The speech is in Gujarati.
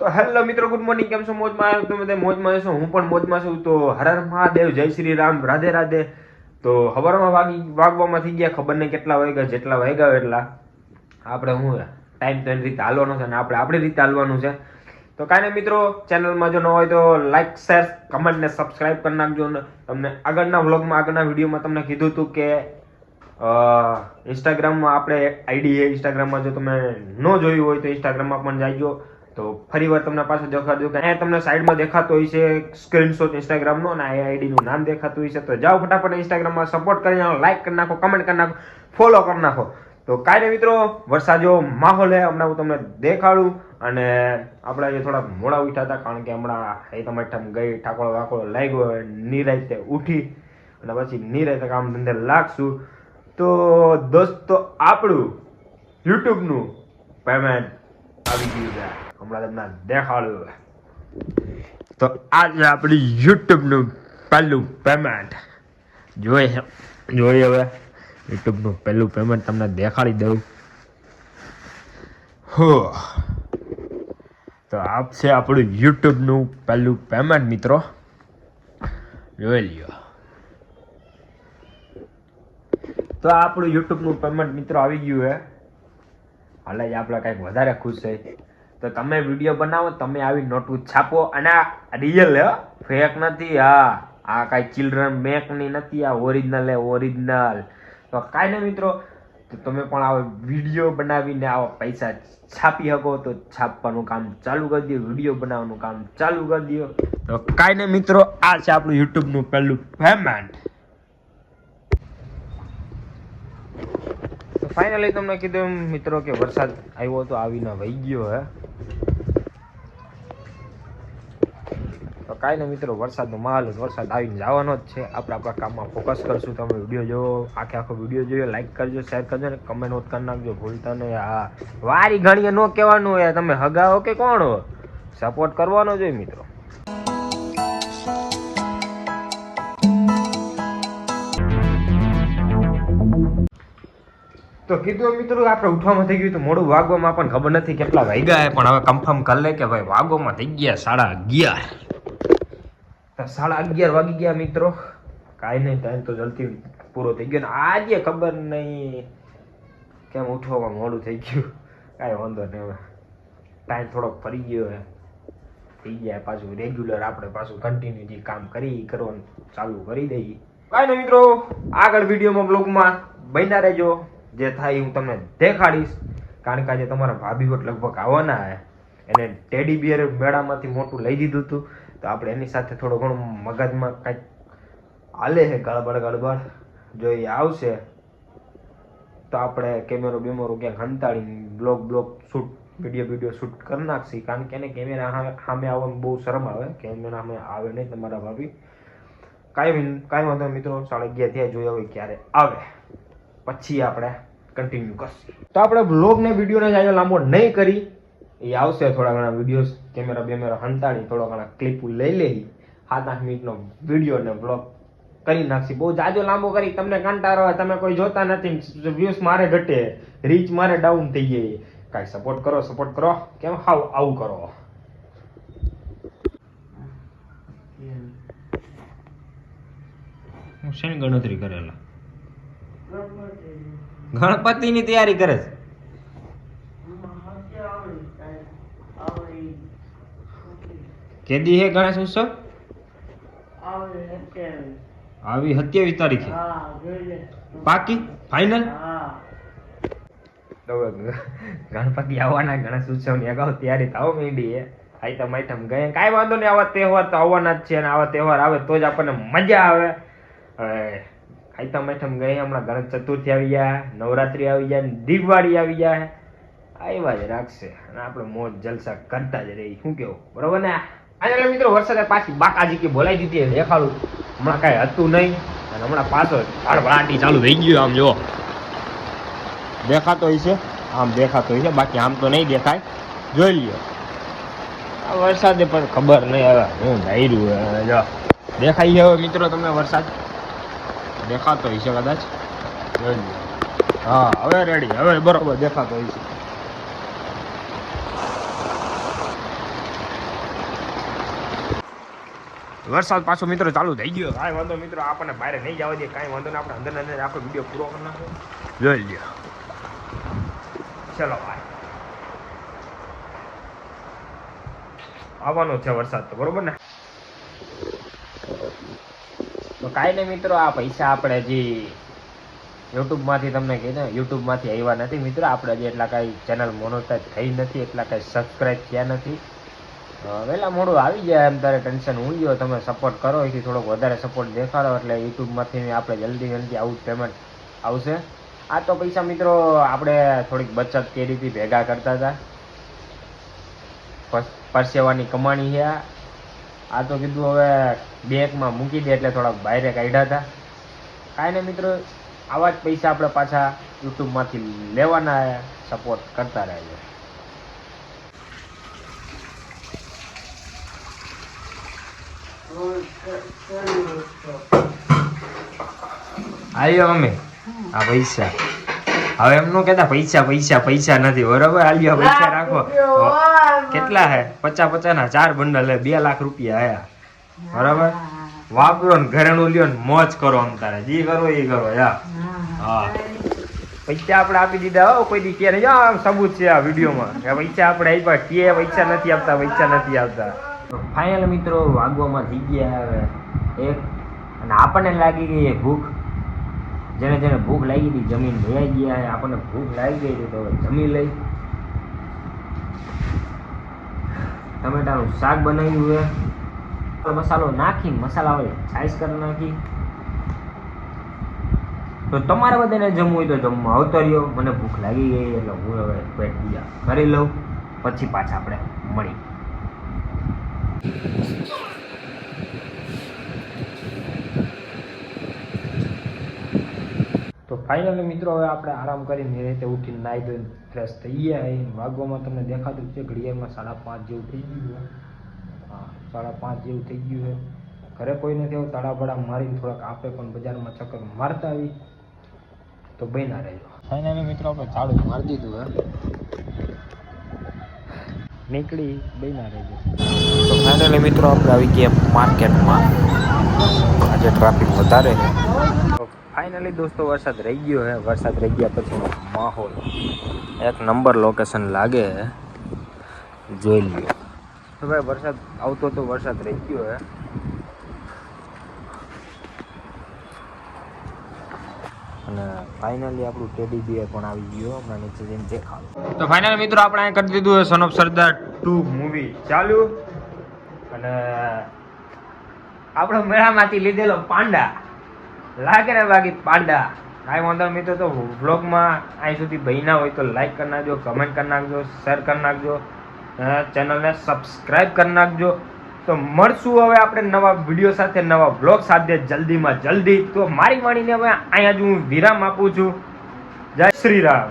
તો હેલો મિત્રો, ગુડ મોર્નિંગ. કેમ છો? મોજમાં? તમે બધા મોજમાં છો, હું પણ મોજમાં છું. તો હર હર મહાદેવ, જય શ્રી રામ, રાધે રાધે. તો સવારમાં વાગવામાં થઈ ગયા ખબર નહીં કેટલા વાગ્યા, જેટલા વાગ્યા એટલા આપણે હું ટાઈમ તો એની રીતે હાલવાનો છે અને આપણે આપણી રીતે હાલવાનું છે. તો કાંઈ નહીં મિત્રો, ચેનલમાં જો ન હોય તો લાઈક, શેર, કમેન્ટ ને સબસ્ક્રાઈબ કરી નાખજો. અને તમને આગળના વ્લોગમાં, આગળના વિડીયોમાં તમને કીધું હતું કે ઇન્સ્ટાગ્રામમાં આપણે આઈડી છે. ઇન્સ્ટાગ્રામમાં જો તમે ન જોયું હોય તો ઇન્સ્ટાગ્રામમાં પણ જાયજો. તો ફરી વાર તમને પાછું દેખાડું કે અહીંયા તમને સાઈડમાં દેખાતો હોય છે સ્ક્રીનશોટ ઇન્સ્ટાગ્રામનો, અને આ આઈડીનું નામ દેખાતું હોય છે. તો જાઓ ફટાફટ ઇન્સ્ટાગ્રામમાં સપોર્ટ કરી નાખો, લાઈક કરી નાખો, કમેન્ટ કરી નાખો, ફોલો કરી નાખો. તો કાંઈ નહીં મિત્રો, વરસાદ જેવો માહોલ છે હમણાં, હું તમને દેખાડું. અને આપણે આજે થોડા મોડા ઉઠ્યા હતા કારણ કે હમણાં તમારી ગઈ ઠાકોળો વાકોળો લાગ્યો, નિરાતે ઉઠી અને પછી નિરાતે કામ ધંધે લાગશું. તો દોસ્તો, આપણું યુટ્યુબનું પેમેન્ટ આવી ગયું છે, હમણાં તમને દેખાડ્યું. તો આજે આપણી યુટ્યુબનું પહેલું પેમેન્ટ જોઈએ હવે યુટ્યુબનું પહેલું પેમેન્ટ તમને દેખાડી દઉં. તો આપ છે આપણું યુટ્યુબનું પહેલું પેમેન્ટ મિત્રો, જોઈ લ્યો. તો આપણું યુટ્યુબનું પેમેન્ટ મિત્રો આવી ગયું છે. હાલે જ આપણે કંઈક વધારે ખુશ થઈ. તો તમે વિડીયો બનાવો, તમે આવી નોટબુક છાપો, અને આ રિયલ હે, ફેક નથી. આ કાંઈ ચિલ્ડ્રન બેંકની નથી, આ ઓરિજિનલ હે, ઓરિજિનલ. તો કાંઈ નહીં મિત્રો, તો તમે પણ આવો વિડીયો બનાવીને આવા પૈસા છાપી શકો તો છાપવાનું કામ ચાલુ કરી દો, વિડીયો બનાવવાનું કામ ચાલુ કરી દો. તો કાંઈ નહીં મિત્રો, આ છે આપણું યુટ્યુબનું પહેલું પેમેન્ટ. તો ફાઇનલી તમને કીધું મિત્રો કે વરસાદ આવ્યો તો આવીને વહી ગયો હે. તો કાંઈ નહીં મિત્રો, વરસાદનો માહોલ, વરસાદ આવીને જવાનો જ છે. આપણે આપણા કામમાં ફોકસ કરશું. તમે વિડીયો જોવો, આખો વિડીયો જોયો, લાઈક કરજો, શેર કરજો ને કમેન્ટ કરી નાખજો, ભૂલતા નહીં. હા, વારી ઘણીએ ન કહેવાનું હોય તમે હગાવો કે કોણ હો, સપોર્ટ કરવાનો જોઈએ મિત્રો. તો કીધું મિત્રો, આપણે ઉઠવામાં થઈ ગયું તો મોડું, વાગવામાં પણ ખબર નથી કેટલા વાગ્યા, પણ હવે કન્ફર્મ કરી લે કે ભાઈ વાગવામાં થઈ ગયા 11:30. તો 11:30 વાગી ગયા મિત્રો. કાંઈ નહીં, ટાઈમ તો જલ્દી પૂરો થઈ ગયો. ને આજે ખબર નહીં કેમ ઉઠવામાં મોડું થઈ ગયું. કાંઈ વાંધો નહીં, હવે ટાઈમ થોડોક ફરી ગયો હે, થઈ ગયા પાછું રેગ્યુલર. આપણે પાછું કન્ટિન્યુ જે કામ કરવાનું ચાલુ કરી દઈએ. કાંઈ નહીં મિત્રો, આગળ વિડીયોમાં બ્લોગમાં બન્યા રહેજો. જે થાય હું તમને દેખાડીશ. કારણ કે આજે તમારા ભાભી હોત લગભગ આવવાના હે, એને ટેડી બિયર મેળામાંથી મોટું લઈ દીધું હતું. તો આપણે એની સાથે થોડું ઘણું મગજમાં કંઈક હાલે છે, ગડબડ. જો એ આવશે તો આપણે કેમેરો બેમેરો ક્યાંક હંતાડીને બ્લોગ શૂટ, વિડીયો શૂટ કરી નાખશી. કારણ કે એને કેમેરા સામે આવવામાં બહુ શરમ આવે, કેમેરા સામે આવે નહીં તમારા ભાભી. કાંઈ વાંધો મિત્રો, 11:30 થયા, જોયા હોય ક્યારે આવે પછી આપણે કન્ટિન્યુ કરશું. તો આપણે બ્લોગ ને વિડીયોને જ લાંબો નહીં કરી, એ આવશે થોડા ઘણા વિડીયો, કેમેરા હંતાડી થોડા ઘણા ક્લિપ લઈ લઈ, 7-8 મિનિટનો વિડીયો ને બ્લોગ કરી નાખશી. બહુ જાજો લાંબો કરી તમને કંટાળો હોય, તમે કોઈ જોતા નથી, વ્યૂઝ મારે ઘટે, રીચ મારે ડાઉન થઈ જાય. કાંઈ સપોર્ટ કરો. કેમ આવું કરો? હું શેની ગણતરી કરેલા? ગણપતિની તૈયારી કરે છે. કેદી હે ગણેશ ઉત્સવ? આવી 27 તારીખે પાકી ફાઇનલ. ગણપતિ આવવાના, ગણેશ ઉત્સવની અગાઉ તૈયારી થવા માંડી હે. આઈટમ ગયે કાંઈ વાંધો નહીં, આવા તહેવાર તો આવવાના જ છે, અને આવા તહેવાર આવે તો જ આપણને મજા આવે. આઈટમ ગઈ, હમણાં ગણેશ ચતુર્થી આવી જાય, નવરાત્રી આવી જાય, દિવાળી આવી જાય, આવ્યા જ રાખશે અને આપણે મોજ જલસા કરતા જ રહી. શું કેવું, બરોબર ને? આજે મિત્રો વરસાદે પાછી બાકાજી કે બોલાવી દીધી, દેખાડું. હમણાં કાંઈ હતું નહીં અને હમણાં પાછો હળભળાટી ચાલુ થઈ ગયું. આમ જો દેખાતો હશે, આમ દેખાતો હશે, બાકી આમ તો નહીં દેખાય. જોઈ લ્યો, આ વરસાદે પણ ખબર નહીં હવે હું ધાર્યું. જો દેખાય હવે મિત્રો તમને વરસાદ દેખાતો હશે કદાચ. જોઈ લ્યો, હા હવે રેડી, હવે બરોબર દેખાતો હશે. વરસાદ પાછો મિત્રો ચાલુ થઈ ગયો. કાંઈ વાંધો મિત્રો, આપણને બહાર નહીં જવા દે, કાંઈ વાંધો નહીં, આપણે અંદર અંદર આપણો વિડીયો પૂરો કરી નાખો. જોઈ લ્યો. ચલો ભાઈ, આવવાનો છે વરસાદ તો, બરોબર ને? તો કાંઈ નહીં મિત્રો, આ પૈસા આપણે જે યુટ્યુબમાંથી તમને કીધું, યુટ્યુબમાંથી આવ્યા નથી મિત્રો. આપણે જે એટલા કાંઈ ચેનલ મોનોટાઈઝ થઈ નથી, એટલા કાંઈ સબસ્ક્રાઈબ થયા નથી. વહેલા મોડું આવી જાય એમ તારે ટેન્શન હું ગયો. તમે સપોર્ટ કરો, એથી થોડોક વધારે સપોર્ટ દેખાડો એટલે યુટ્યુબમાંથી આપણે જલ્દી આવું પેમેન્ટ આવશે. આ તો પૈસા મિત્રો આપણે થોડીક બચત કરી હતી, ભેગા કરતા હતા, પરસેવાની કમાણી છે. આ તો કીધું હવે બેંકમાં મૂકી દે એટલે થોડાક બહાર કાઢ્યા હતા. કાંઈ નહીં મિત્રો, આવા જ પૈસા આપણે પાછા યુટ્યુબમાંથી લેવાના, સપોર્ટ કરતા રહેજો. આલ્યો મમ્મી આ પૈસા. હવે એમ નો કહેતા પૈસા પૈસા પૈસા નથી, બરોબર? આલ્યો પૈસા રાખો. કેટલા હે? 50 ના 4 બંડલ હે, 2 લાખ રૂપિયા આયા, બરાબર? વાપરો ને ઘરેણું લ્યો ને મોજ કરો. આમ તારે જી કરો એ કરો. હા, પૈસા આપણે આપી દીધા. હો, કોઈ દી કે નહીં, આમ સબૂત છે આ વિડીયોમાં કે પૈસા આપણે આપ્યા. કે પૈસા નથી આપતા, પૈસા નથી આપતા. ફાઇનલ મિત્રો વાગવામાં થઈ ગયા હવે એક, અને આપણને લાગી ગઈ ભૂખ. જેને જેને ભૂખ લાગી હતી જમીન ભેળાઈ ગયા. આપણને ભૂખ લાગી ગઈ હતી તો જમી લઈ. ટમેટાનું શાક બનાવ્યું છે, મસાલો નાખી, મસાલા હવે છાશ કરી નાખી. તો તમારે બધાને જમવું હોય તો જમવા આવતો રહ્યો. મને ભૂખ લાગી ગઈ એટલે હું હવે પેટ પૂજા કરી લઉં, પછી પાછા આપણે મળી. તો ફાઇનલી મિત્રો હવે આપણે આરામ કરીને રીતે ઉઠીને નાહી ધોઈને ફ્રેશ થઈ ગયા. વાગવામાં તમને દેખાતું છે ઘડિયાળમાં 5:30 જેવું થઈ ગયું. હા, 5:30 જેવું થઈ ગયું છે. ઘરે કોઈ નથી આવું, તળાબડા મારીને થોડાક આપણે પણ બજારમાં ચક્કર મારતા આવી. તો બન્યા રહેજો. ફાઇનલી મિત્રો આપણે ચાલુ મારી દીધું હે, નીકળી બન્યા રહેજો. તો ફાઇનલી મિત્રો આપણે આવી ગયા માર્કેટમાં. આજે ટ્રાફિક વધારે છે. ફાઇનલી દોસ્તો વરસાદ રહી ગયો છે. વરસાદ રહી ગયા પછીનો માહોલ એક નંબર લોકેશન લાગે છે, જોઈ લ્યો. તો ભાઈ વરસાદ આવતો તો વરસાદ રહી ગયો છે. અને ફાઇનલી આપણું ટેડી બિયર પણ આવી ગયો. હમણાં નીચે જઈને દેખાડું. તો ફાઇનલી મિત્રો આપણે અહીં કરી દીધું સન ઓફ સરદાર 2 મૂવી ચાલુ. અને આપણો મેળામાંથી લીધેલો પાંડા લાગે ને બાકી પાંડા. કાંઈ વાંધો મિત્રો. તો વ્લોગમાં અહીં સુધી બન્યા હોય તો લાઈક કરી નાખજો, કમેન્ટ કરી નાખજો, શેર કરી નાખજો, ચેનલને સબસ્ક્રાઈબ કરી નાખજો. તો મળશું હવે આપણે નવા વિડીયો સાથે, નવા વ્લોગ સાથે જલ્દીમાં જલ્દી. તો મારી વાણીને હવે અહીંયા જ હું વિરામ આપું છું. જય શ્રી રામ.